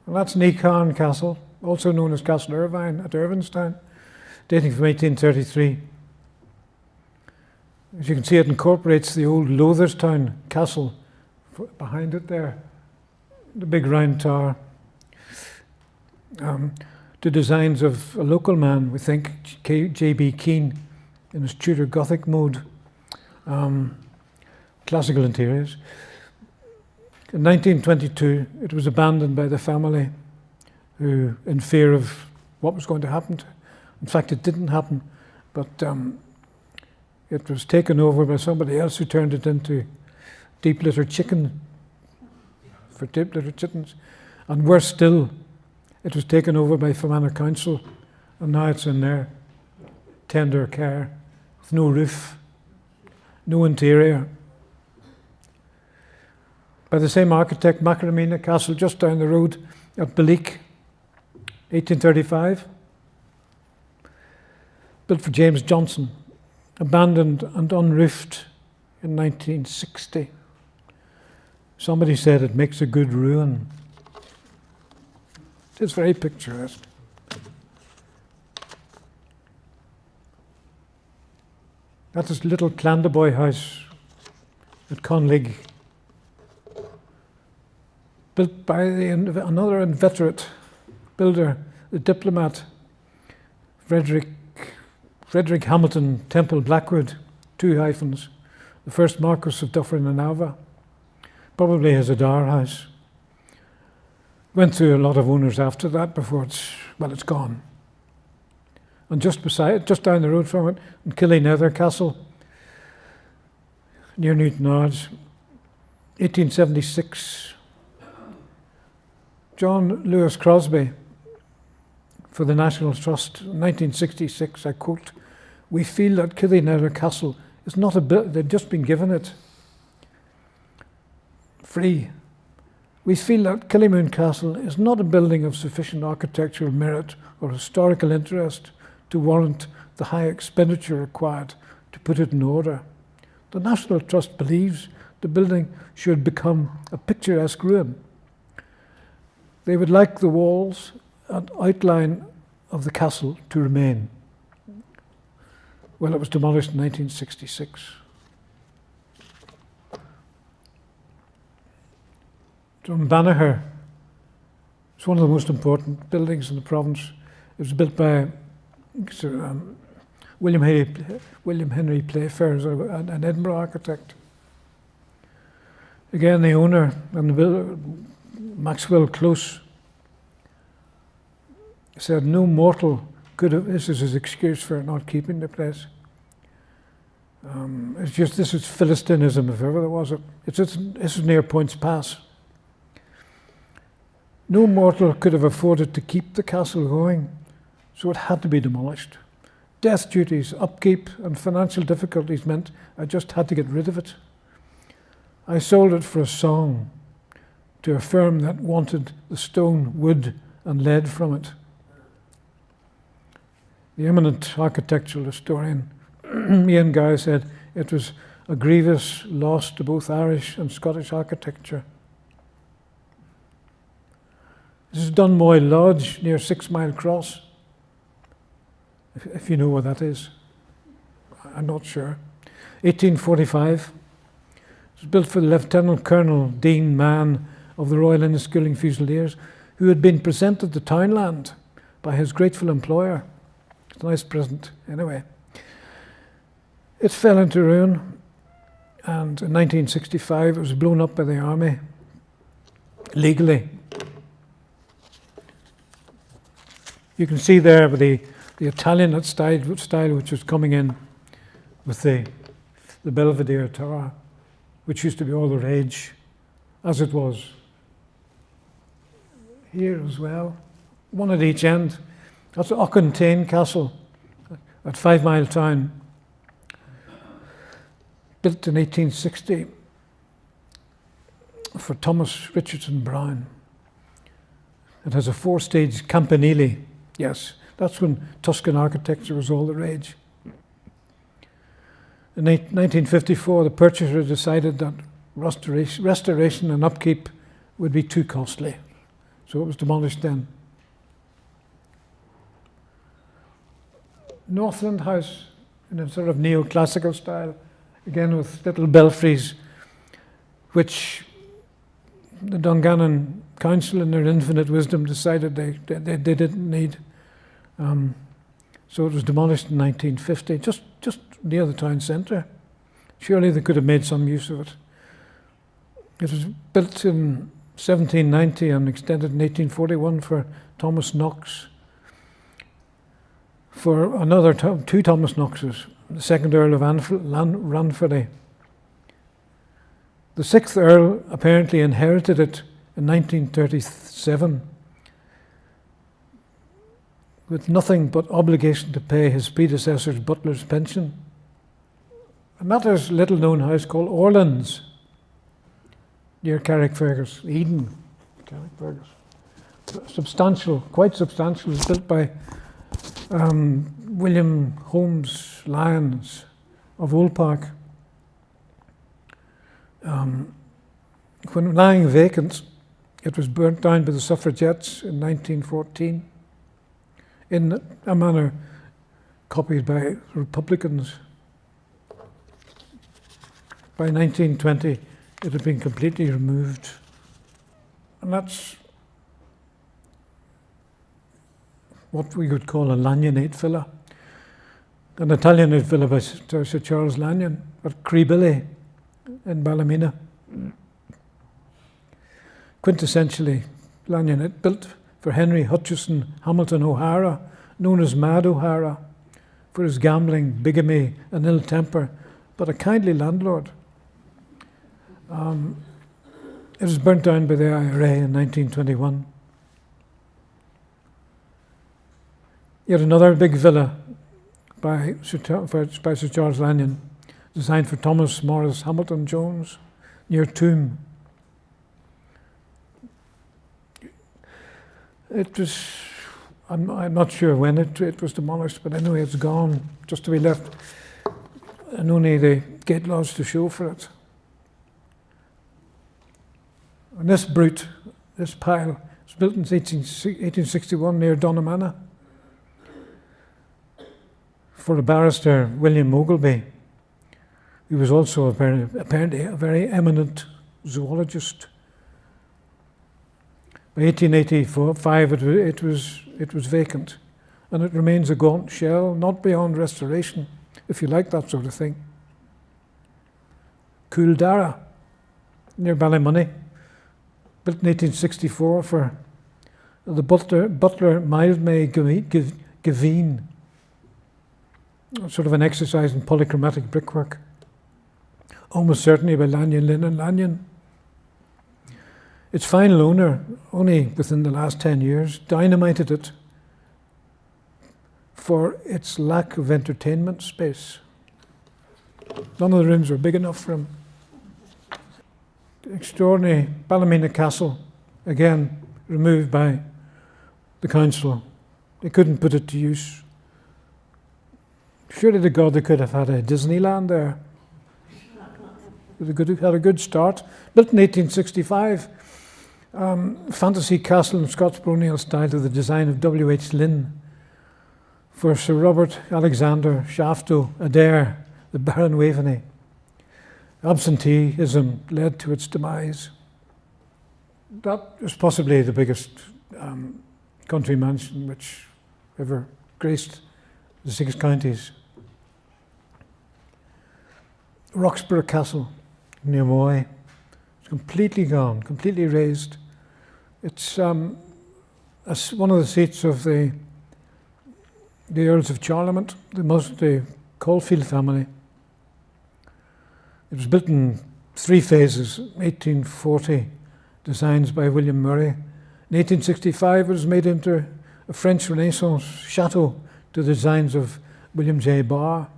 And that's Necarn Castle, also known as Castle Irvine at Irvinstown, dating from 1833. As you can see, it incorporates the old Lotherstown Castle behind it there, the big round tower. The designs of a local man, we think, J.B. Keane, in his Tudor Gothic mode. Classical interiors. In 1922, it was abandoned by the family, who, in fear of what was going to happen to it. In fact, it didn't happen, but it was taken over by somebody else who turned it into deep litter chicken, for deep litter chickens. And worse still, it was taken over by Fermanagh Council, and now it's in there, tender care, with no roof, no interior. By the same architect, Macramina Castle, just down the road at Balik, 1835. Built for James Johnson, abandoned and unroofed in 1960. Somebody said it makes a good ruin. It's very picturesque. That is little Clandeboy house at Conlig, built by another inveterate builder, the diplomat Frederick Hamilton Temple Blackwood, 2 hyphens, the first Marquess of Dufferin and Alva, probably his Adar house. Went through a lot of owners after that before it's gone. And just down the road from it, in Killynether Castle, near Newtownards, 1876, John Lewis Crosby, for the National Trust, 1966, I quote, "We feel that Killynether Castle is not a build, they've just been given it free. We feel that Killymoon Castle is not a building of sufficient architectural merit or historical interest to warrant the high expenditure required to put it in order. The National Trust believes the building should become a picturesque ruin. They would like the walls and outline of the castle to remain." Well, it was demolished in 1966. Banagher is one of the most important buildings in the province. It was built by William Henry Playfair, an Edinburgh architect. Again, the owner and the builder, Maxwell Close, said no mortal could have, this is his excuse for not keeping the place. It's just, this is Philistinism, if ever there was it. This is near Points Pass. No mortal could have afforded to keep the castle going, so it had to be demolished. Death duties, upkeep, and financial difficulties meant I just had to get rid of it. I sold it for a song to a firm that wanted the stone, wood, and lead from it. The eminent architectural historian Ian Gow said it was a grievous loss to both Irish and Scottish architecture. This is Dunmoy Lodge near 6 Mile Cross, if you know where that is. I'm not sure. 1845. It was built for the Lieutenant Colonel Dean Mann of the Royal Inniskilling Fusiliers, who had been presented the townland by his grateful employer. It's a nice present, anyway. It fell into ruin, and in 1965 it was blown up by the army, legally. You can see there the Italian style which was coming in with the Belvedere Tower, which used to be all the rage, as it was here as well. One at each end. That's Auchintain Castle at 5 Mile Town, built in 1860 for Thomas Richardson Brown. It has a 4-stage campanile. Yes, that's when Tuscan architecture was all the rage. In 1954, the purchaser decided that restoration and upkeep would be too costly, so it was demolished then. Northland House, in a sort of neoclassical style, again with little belfries, which the Dungannon Council in their infinite wisdom decided they didn't need. So it was demolished in 1950, just near the town centre. Surely they could have made some use of it. It was built in 1790 and extended in 1841 for Thomas Knox. For another two Thomas Knoxes, the second Earl of Ranfurly. The sixth Earl apparently inherited it in 1937 with nothing but obligation to pay his predecessor's butler's pension. And that is a little known house called Orlands, near Carrickfergus, Eden, Carrickfergus. Substantial, quite substantial, was built by William Holmes Lyons of Old Park. When lying vacant, it was burnt down by the suffragettes in 1914 in a manner copied by Republicans. By 1920, it had been completely removed. And that's what we would call a Lanionate villa. An Italianate villa by Sir Charles Lanyon at Creebilly in Ballymena. Quintessentially Lanionate, built for Henry Hutchison Hamilton O'Hara, known as Mad O'Hara, for his gambling, bigamy, and ill temper, but a kindly landlord. It was burnt down by the IRA in 1921. Yet another big villa by Sir Charles Lanyon, designed for Thomas Morris Hamilton Jones, near Toome. It was, I'm not sure when it was demolished, but anyway, it's gone, just to be left, and only the gate lodge to show for it. And this brute, this pile, was built in 1861 near Donamana for a barrister, William Ogilby, who was also apparently a very eminent zoologist. By 1885, it was vacant, and it remains a gaunt shell, not beyond restoration, if you like that sort of thing. Cooldara, near Ballymoney, built in 1864 for the butler Mildmay Gaveen, sort of an exercise in polychromatic brickwork, almost certainly by Lanyon, Lynn and Lanyon. Its final owner, only within the last 10 years, dynamited it for its lack of entertainment space. None of the rooms were big enough for him. The extraordinary Ballymena Castle, again removed by the council. They couldn't put it to use. Surely to God they could have had a Disneyland there. It had a good start. Built in 1865. Fantasy castle in Scots baronial style to the design of W.H. Lynn for Sir Robert Alexander Shafto Adair, the Baron Waveney. Absenteeism led to its demise. That was possibly the biggest country mansion which ever graced the 6 counties. Roxburgh Castle near Moy. It's completely gone, completely razed. It's one of the seats of the Earls of Charlemont, the Caulfield family. It was built in 3 phases, 1840, designs by William Murray. In 1865, it was made into a French Renaissance chateau to the designs of William J. Barr.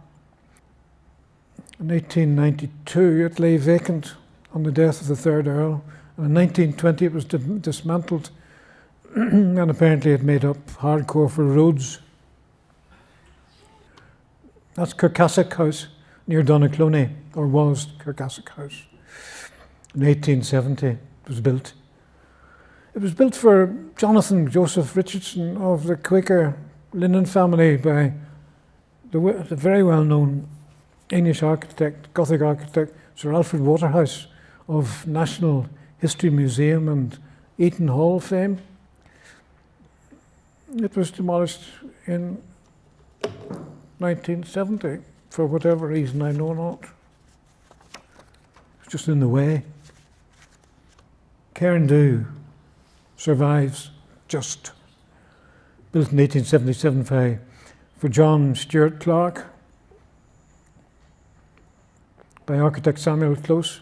In 1892, it lay vacant on the death of the 3rd Earl. And in 1920, it was dismantled, and apparently it made up hardcore for roads. That's Kirkcassock House near Donaghcloney, or was Kirkcassock House. In 1870, it was built. It was built for Jonathan Joseph Richardson of the Quaker linen family by the very well-known English architect, Gothic architect, Sir Alfred Waterhouse of National History Museum and Eaton Hall fame. It was demolished in 1970 for whatever reason I know not. It's just in the way. Cairndhu survives just. Built in 1877 for John Stuart Clark by architect Samuel Close.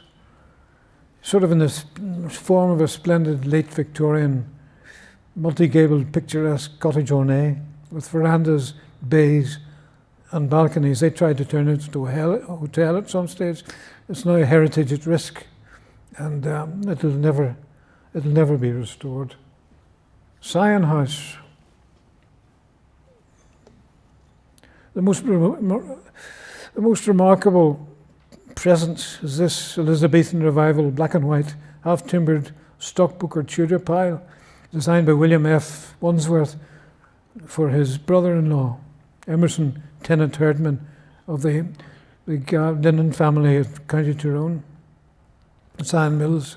Sort of in the form of a splendid late Victorian multi-gabled picturesque cottage ornate with verandas, bays and balconies. They tried to turn it into a hotel at some stage. It's now a heritage at risk, and it'll never be restored. Sion House. The most remarkable presence is this Elizabethan revival black and white half-timbered stockbroker Tudor pile designed by William F. Wandsworth for his brother-in-law, Emerson Tennant Herdman of the Linen family of County Tyrone, Sion Mills.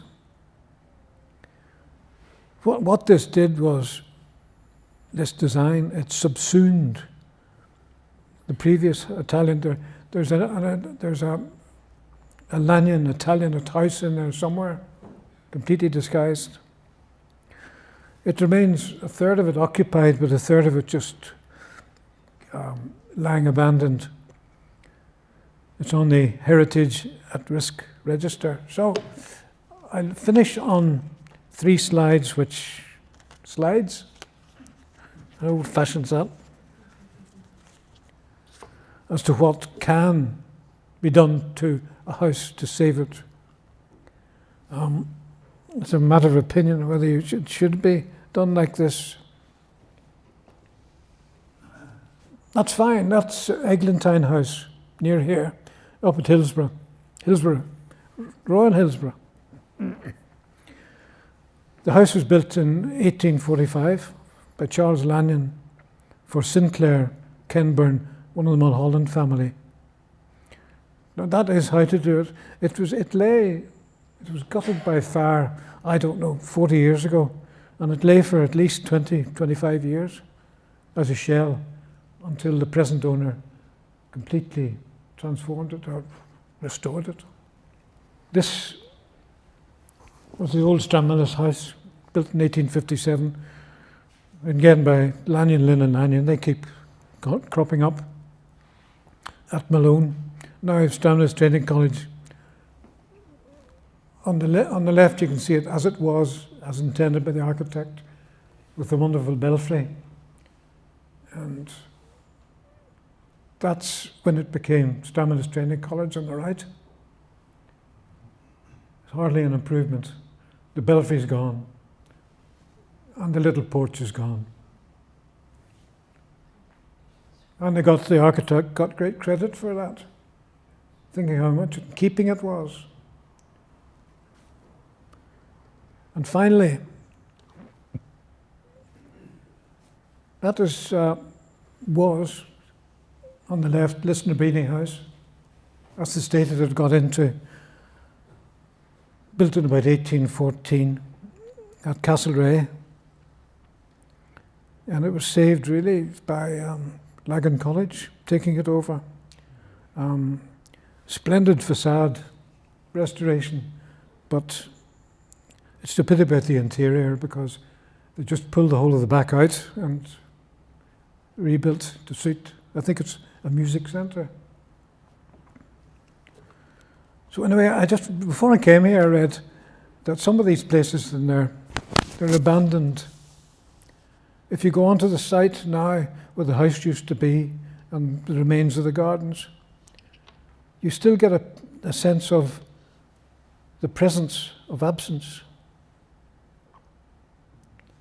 What this did was, this design, it subsumed the previous Italian. There's a Lanyan Italian house in there somewhere, completely disguised. It remains a third of it occupied, but a third of it just lying abandoned. It's on the Heritage at Risk register. So I'll finish on 3 slides, how old-fashioned is that? As to what can be done to a house to save it. It's a matter of opinion whether it should be done like this. That's fine. That's Eglantine House near here, up at Hillsborough, Royal Hillsborough. The house was built in 1845 by Charles Lanyon for Sinclair Kenburn, one of the Mulholland family. Now that is how to do it. It was gutted by fire, I don't know, 40 years ago, and it lay for at least 20, 25 years as a shell until the present owner completely transformed it or restored it. This was the old Stranmillis house, built in 1857, again by Lanyon, Lynn and Lanyon. They keep cropping up at Malone. Now Stranmillis Training College. On the left you can see it as intended by the architect, with the wonderful belfry. And that's when it became Stranmillis Training College on the right. It's hardly an improvement. The belfry's gone, and the little porch is gone. And the architect got great credit for that, thinking how much in keeping it was. And finally, that was, on the left, Listener Breeding House. That's the state that it got into. Built in about 1814 at Castlereagh. And it was saved really by Lagan College taking it over. Splendid facade restoration, but it's a pity about the interior because they just pulled the whole of the back out and rebuilt to suit. I think it's a music centre. So anyway, before I came here, I read that some of these places they're abandoned. If you go onto the site now where the house used to be and the remains of the gardens, you still get a sense of the presence of absence.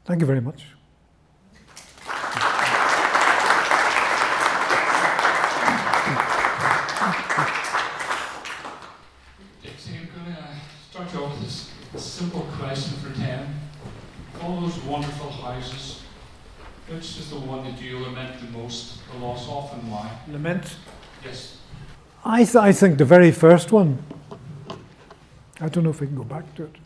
Thank you very much. I'm going to start you off with this simple question for 10. All those wonderful houses, which is the one that you lament the most, the loss of, and why? Lament? Yes. I think the very first one. I don't know if we can go back to it.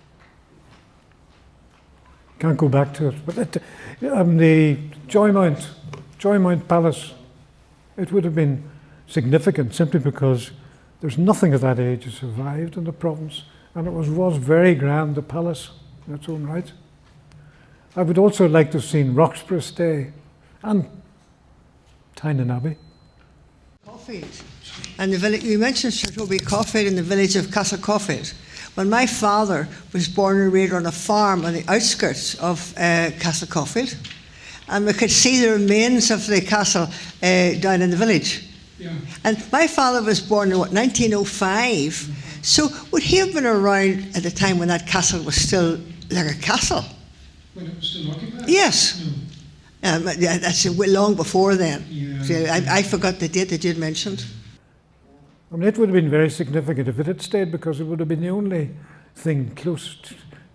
Can't go back to it. But the Joymount Palace, it would have been significant simply because there's nothing of that age that survived in the province, and it was very grand, the palace. in its own right. I would also like to have seen Roxburgh stay and Tynan Abbey. Coffees. And the village, you mentioned Sir Toby Coffey in the village of Castle Coffey. Well, my father was born and reared on a farm on the outskirts of Castle Coffey, and we could see the remains of the castle down in the village. Yeah. And my father was born in 1905, so would he have been around at the time when that castle was still like a castle? When it was still occupied? Yes. No. Yeah, that's long before then. Yeah. So I forgot the date that you'd mentioned. I mean, it would have been very significant if it had stayed, because it would have been the only thing close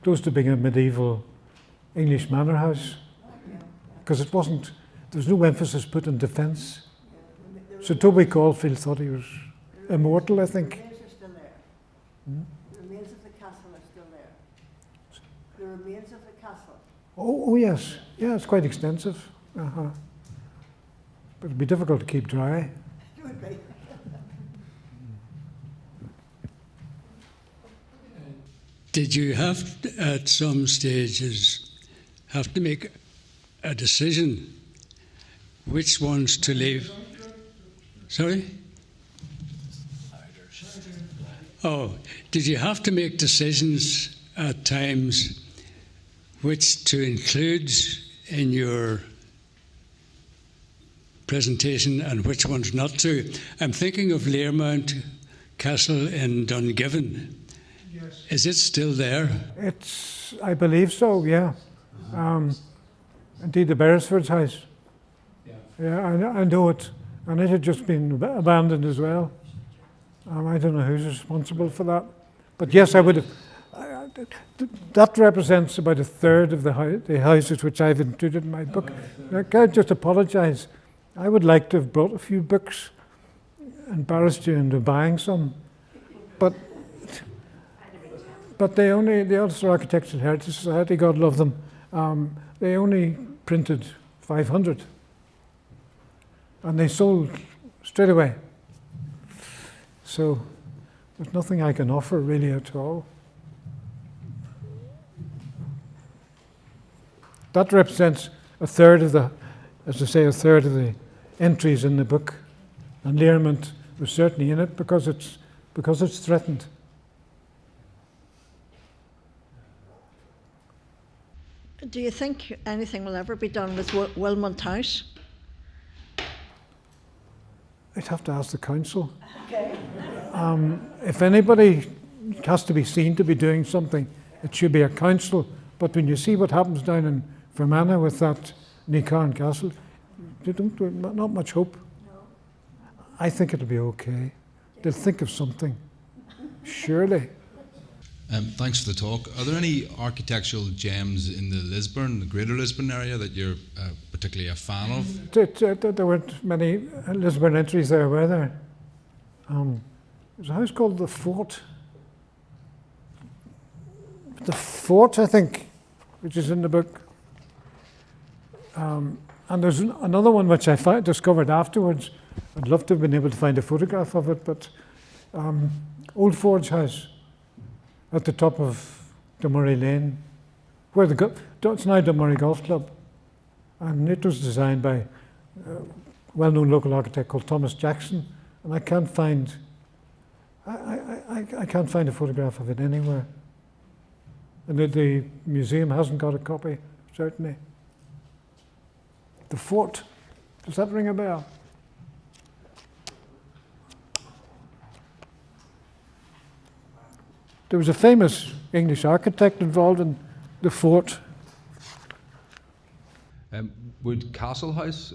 to being a medieval English manor house. Because it wasn't, there was no emphasis put on defence. So Toby Caulfield thought he was immortal, I think. The remains are still there. The remains of the castle are still there. The remains of the castle. Oh yes. Yeah, it's quite extensive. But it'd be difficult to keep dry. It would be. Did you have to, at some stages, have to make a decision which ones to leave? Sorry? Oh, did you have to make decisions at times which to include in your presentation and which ones not to? I'm thinking of Learmount Castle in Dungiven. Yes. Is it still there? It's, I believe so, yeah. Indeed, the Beresford's house. Yeah, I know it. And it had just been abandoned as well. I don't know who's responsible for that. But yes, I would have. That represents about a third of the houses which I've included in my book. Can I just apologise? I would like to have brought a few books, embarrassed you into buying some. But the Ulster Architectural Heritage Society, God love them, they only printed 500. And they sold straight away. So there's nothing I can offer really at all. That represents a third of the, as I say, a third of the entries in the book. And Learmount was certainly in it because it's threatened. Do you think anything will ever be done with Wilmot House? I'd have to ask the council. Okay. If anybody has to be seen to be doing something, it should be a council. But when you see what happens down in Fermanagh with that Nicarn Castle, not much hope. No. I think it'll be okay. They'll think of something, surely. Thanks for the talk. Are there any architectural gems in the greater Lisburn area that you're particularly a fan of? There weren't many Lisburn entries there, were there? There's a house called The Fort. The Fort, I think, which is in the book. And there's another one which I discovered afterwards. I'd love to have been able to find a photograph of it, but Old Forge House at the top of Dunmurray Lane, where it's now Dunmurray Golf Club. And it was designed by a well-known local architect called Thomas Jackson. And I can't find a photograph of it anywhere. And the museum hasn't got a copy, certainly. The Fort, does that ring a bell? There was a famous English architect involved in the Fort. Would Castle House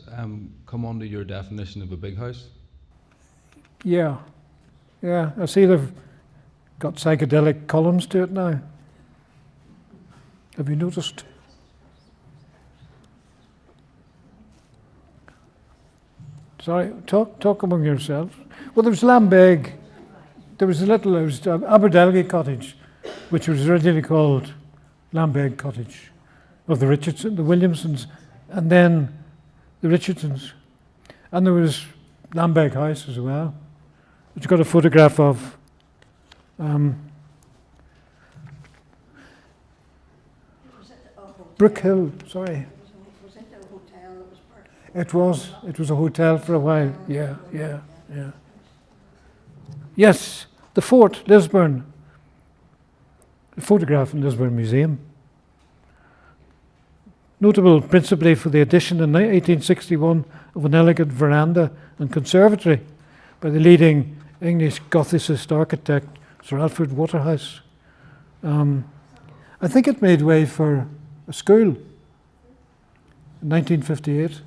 come under your definition of a big house? Yeah. I see they've got psychedelic columns to it now. Have you noticed? Sorry, talk among yourselves. Well, there was Lambeg. There was Aberdelgy Cottage, which was originally called Lambeg Cottage, of the Williamsons, and then the Richardsons. And there was Lambeg House as well, which got a photograph of. Brook Hill, sorry. It was a hotel for a while. Yeah. Yes, the fort, Lisburn. A photograph in Lisburn Museum. Notable principally for the addition in 1861 of an elegant veranda and conservatory by the leading English Gothicist architect, Sir Alfred Waterhouse. I think it made way for a school in 1958.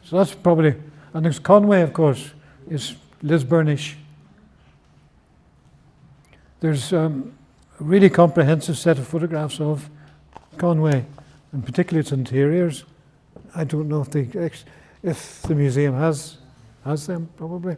So that's probably, and there's Conway, of course, is Lisburnish. There's a really comprehensive set of photographs of Conway, and particularly its interiors. I don't know if the museum has them, probably.